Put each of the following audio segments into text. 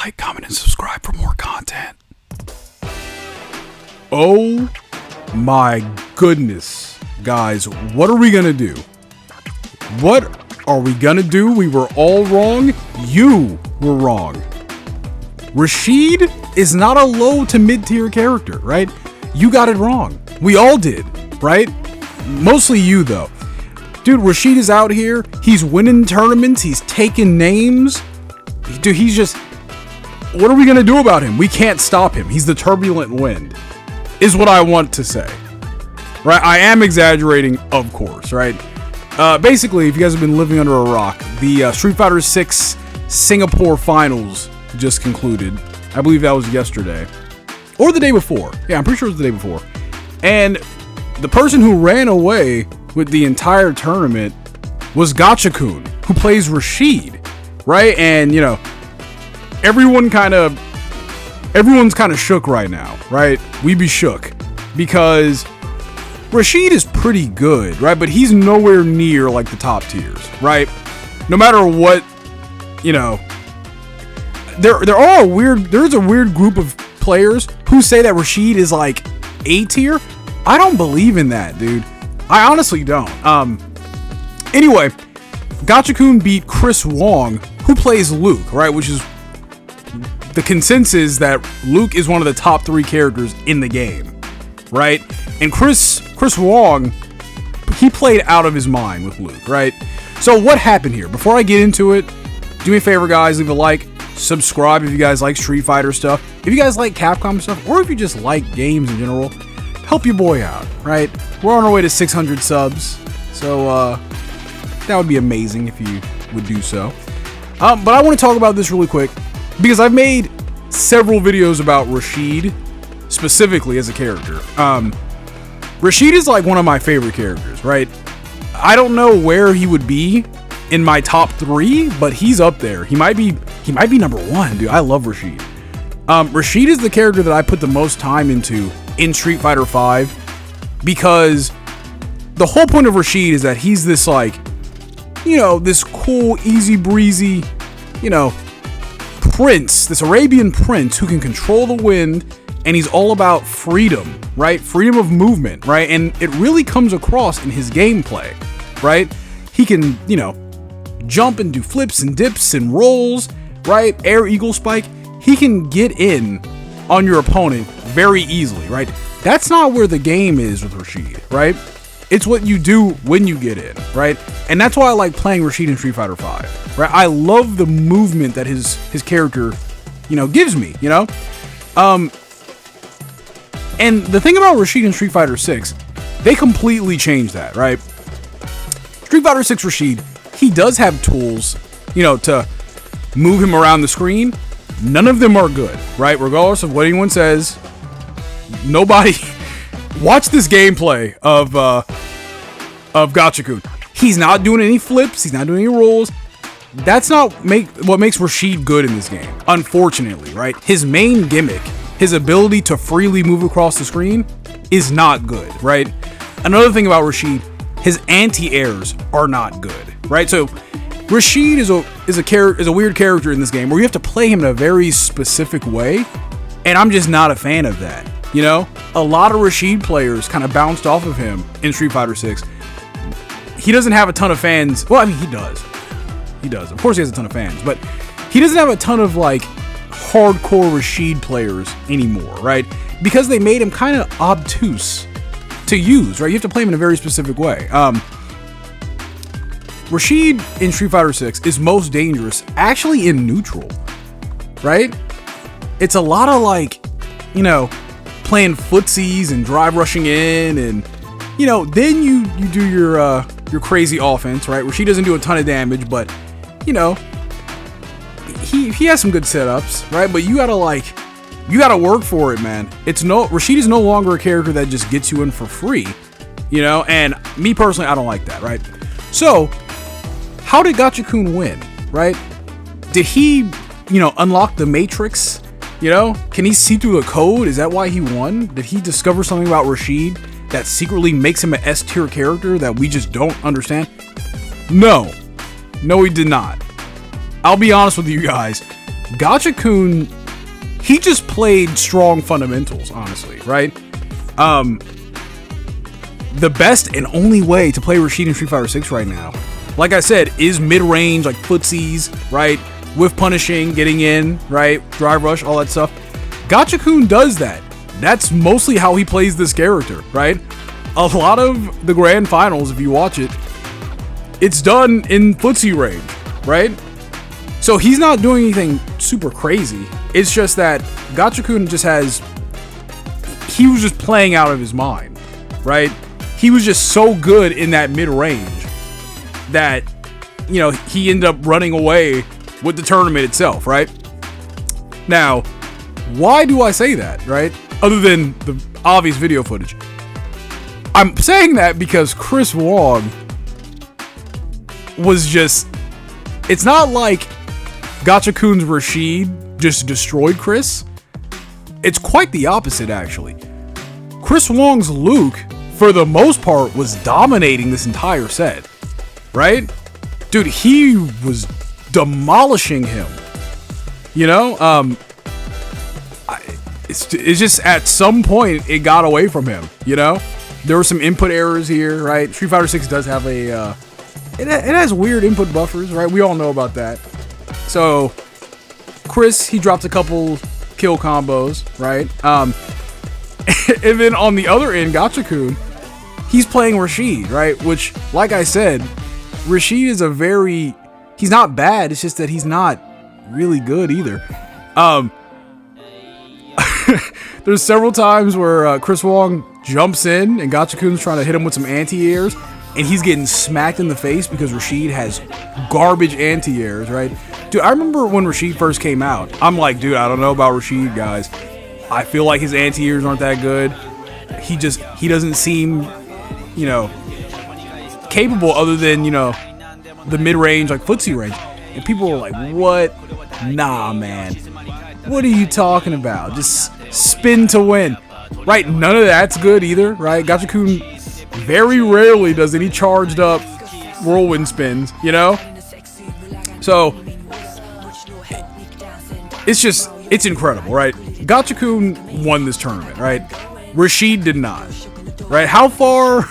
like, comment, and subscribe for more content. Oh my goodness, guys, what are we gonna do? What are we gonna do? We were all wrong. You were wrong. Rashid is not a low to mid-tier character, right? You got it wrong. We all did, right? Mostly you, though. Dude, Rashid is out here. He's winning tournaments. He's taking names. Dude, he's just... What are we going to do about him? We can't stop him. He's the turbulent wind, is what I want to say. Right? I am exaggerating, of course, right? Basically, if you guys have been living under a rock, the Street Fighter 6 Singapore Finals just concluded. I believe that was yesterday. Or the day before. Yeah, I'm pretty sure it was the day before. And the person who ran away with the entire tournament was Gachakun, who plays Rashid, right? And, you know, everyone's kind of shook right now, right? We be shook because Rashid is pretty good, right? But he's nowhere near like the top tiers, right? No matter what, you know, there's a weird group of players who say that Rashid is like A tier. I don't believe in that, dude. I honestly don't. Anyway, Gachakun beat Chris Wong, who plays Luke, right? Which is the consensus that Luke is one of the top 3 characters in the game, right? And Chris Wong, he played out of his mind with Luke, right? So what happened here? Before I get into it, do me a favor, guys, leave a like, subscribe if you guys like Street Fighter stuff, if you guys like Capcom stuff, or if you just like games in general. Help your boy out, right? We're on our way to 600 subs, so that would be amazing if you would do so. But I want to talk about this really quick because I've made several videos about Rashid specifically as a character. Rashid is like one of my favorite characters, right? I don't know where he would be in my top 3, but he's up there. He might be number 1, dude. I love Rashid. Rashid is the character that I put the most time into in Street Fighter 5 because the whole point of Rashid is that he's this, like, you know, this cool, easy breezy, you know, prince, this Arabian prince who can control the wind, and he's all about freedom, right? Freedom of movement, right? And it really comes across in his gameplay, right? He can, you know, jump and do flips and dips and rolls, right? Air eagle spike. He can get in on your opponent very easily, right? That's not where the game is with Rashid, right? It's what you do when you get in, right? And that's why I like playing Rashid in Street Fighter 5, right? I love the movement that his character, you know, gives me, you know? And the thing about Rashid in Street Fighter 6, they completely changed that, right? Street Fighter 6 Rashid, he does have tools, you know, to move him around the screen. None of them are good, right? Regardless of what anyone says, nobody... Watch this gameplay of Gachakun. He's not doing any flips. He's not doing any rolls. That's not what makes Rashid good in this game, unfortunately, right? His main gimmick, his ability to freely move across the screen, is not good, right? Another thing about Rashid, his anti-airs are not good, right? So Rashid is a weird character in this game where you have to play him in a very specific way, and I'm just not a fan of that. You know, a lot of Rashid players kind of bounced off of him in Street Fighter 6. He doesn't have a ton of fans. Well, I mean, he does. He does. Of course he has a ton of fans, but he doesn't have a ton of, like, hardcore Rashid players anymore, right? Because they made him kind of obtuse to use, right? You have to play him in a very specific way. Rashid in Street Fighter 6 is most dangerous actually in neutral, right? It's a lot of, like, you know, playing footsies and drive rushing in, and, you know, then you do your crazy offense, right? Rashid doesn't do a ton of damage, but, you know, he has some good setups, right? But you gotta work for it, man. Rashid is no longer a character that just gets you in for free, you know? And me personally, I don't like that, right? So, how did Gachakun win, right? Did he, you know, unlock the Matrix? You know, can he see through the code? Is that why he won? Did he discover something about Rashid that secretly makes him an S tier character that we just don't understand? No, he did not. I'll be honest with you guys. Gotcha-kun, he just played strong fundamentals, honestly, right? The best and only way to play Rashid in Street Fighter 6 right now, like I said, is mid-range, like footsies, right? With punishing, getting in, right? Drive rush, all that stuff. Gotcha-kun does that. That's mostly how he plays this character, right? A lot of the grand finals, if you watch it, it's done in footsie range, right? So he's not doing anything super crazy. It's just that Gotcha-kun just has... He was just playing out of his mind, right? He was just so good in that mid-range that, you know, he ended up running away with the tournament itself, right? Now, why do I say that, right? Other than the obvious video footage. I'm saying that because Chris Wong was just... It's not like Gotcha-kun's Rashid just destroyed Chris. It's quite the opposite, actually. Chris Wong's Luke, for the most part, was dominating this entire set, right? Dude, he was demolishing him. You know, it's just at some point it got away from him. You know, there were some input errors here, right? Street Fighter 6 does have a, it has weird input buffers, right? We all know about that. So, Chris, he dropped a couple kill combos, right? And then on the other end, Gotcha-kun, he's playing Rashid, right? Which, like I said, Rashid is he's not bad, it's just that he's not really good either. There's several times where Chris Wong jumps in and Gotcha-kun's trying to hit him with some anti-airs, and he's getting smacked in the face because Rashid has garbage anti-airs, right? Dude, I remember when Rashid first came out, I'm like, dude, I don't know about Rashid, guys. I feel like his anti-airs aren't that good. He doesn't seem, you know, capable other than, you know, the mid-range, like footsie range. And people were like, what? Nah, man. What are you talking about? Just spin to win. Right, none of that's good either, right? Gotcha-kun very rarely does any charged up whirlwind spins, you know? So, it's incredible, right? Gotcha-kun won this tournament, right? Rashid did not, right? How far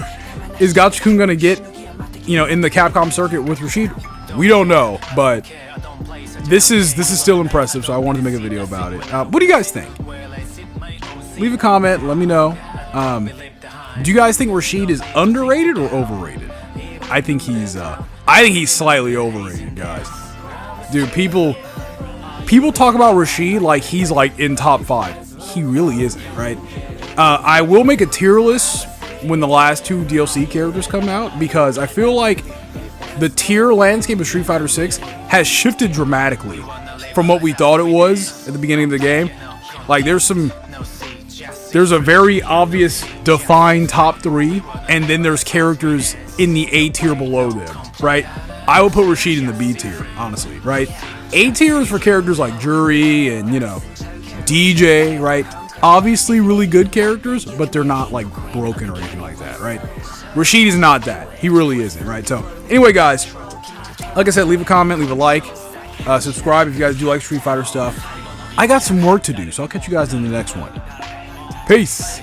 is Gotcha-kun gonna get, you know, in the Capcom circuit with Rashid? We don't know, but this is still impressive, so I wanted to make a video about it. What do you guys think? Leave a comment, let me know. Do you guys think Rashid is underrated or overrated? I think he's slightly overrated, guys. Dude, people talk about Rashid like he's like in top 5. He really isn't, right? I will make a tier list when the last 2 DLC characters come out, because I feel like the tier landscape of Street Fighter 6 has shifted dramatically from what we thought it was at the beginning of the game. Like, there's a very obvious defined top 3, and then there's characters in the A tier below them, right? I would put Rashid in the B tier, honestly, right? A tier is for characters like Jury and, you know, DJ, right? Obviously really good characters, but they're not like broken or anything like that, right? Rashid is not that. He really isn't, right? So, anyway, guys, like I said, leave a comment, leave a like, subscribe if you guys do like Street Fighter stuff. I got some work to do, so I'll catch you guys in the next one. Peace.